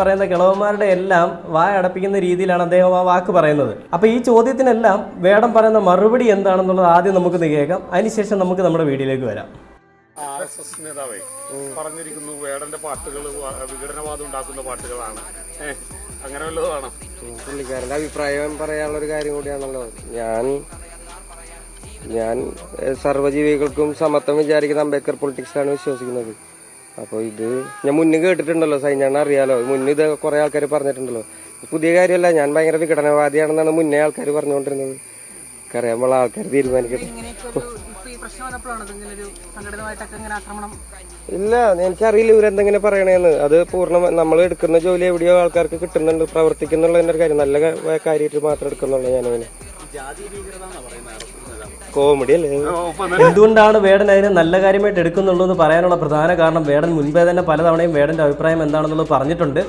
പറയുന്ന കിളവന്മാരുടെ എല്ലാം വായ അടപ്പിക്കുന്ന രീതിയിലാണ് അദ്ദേഹം ആ വാക്ക് പറയുന്നത്. അപ്പോൾ ഈ ചോദ്യത്തിനെല്ലാം വേടൻ പറയുന്ന മറുപടി എന്താണെന്നുള്ളത് ആദ്യം നമുക്ക് കേൾക്കാം. അതിനുശേഷം നമുക്ക് നമ്മുടെ വീഡിയോയിലേക്ക് വരാം. RSS നേതാവേ പറഞ്ഞിരിക്കുന്നു വേടന്റെ പാട്ടുകൾ വിഘടനവാദം ഉണ്ടാക്കുന്ന പാട്ടുകളാണ്. അങ്ങനെ വല്ലതുമാണോ? പുള്ളിക്കാരന്റെ അഭിപ്രായം പറയാനുള്ള ഒരു കാര്യം കൂടിയാണല്ലോ. ഞാൻ സർവ്വജീവികൾക്കും സമത്വം വിചാരിക്കുന്ന അംബേദ്കർ പൊളിറ്റിക്സിലാണ് വിശ്വസിക്കുന്നത്. അപ്പോൾ ഇത് ഞാൻ മുന്നേ കേട്ടിട്ടുണ്ടല്ലോ, സൈന്യാണ് അറിയാലോ, മുന്നേ ഇത് കുറെ ആൾക്കാർ പറഞ്ഞിട്ടുണ്ടല്ലോ. പുതിയ കാര്യമല്ല, ഞാൻ ഭയങ്കര വിഘടനവാദിയാണെന്നാണ് മുന്നേ ആൾക്കാർ പറഞ്ഞുകൊണ്ടിരുന്നത്. അറിയാമുള്ള ആൾക്കാർ തീരുമാനിക്കട്ടെ. ഇല്ല, എനിക്കറിയില്ല ഇവരെന്തെങ്ങനെ പറയണേന്ന്. അത് നമ്മൾ എടുക്കുന്ന ജോലി എവിടെയോ ആൾക്കാർക്ക് കിട്ടുന്നുണ്ട്, പ്രവർത്തിക്കുന്നുള്ളതിന്റെ ഒരു കാര്യം, നല്ല കാര്യമായിട്ട് മാത്രം എടുക്കുന്നുള്ളൂ. ഞാനങ്ങനെ കോമഡി അല്ലേ? എന്തുകൊണ്ടാണ് വേടൻ അതിനെ നല്ല കാര്യമായിട്ട് എടുക്കുന്നുള്ളൂ എന്ന് പറയാനുള്ള പ്രധാന കാരണം വേടൻ മുൻപേ തന്നെ പലതവണയും വേടന്റെ അഭിപ്രായം എന്താണെന്നുള്ളത് പറഞ്ഞിട്ടുണ്ട്.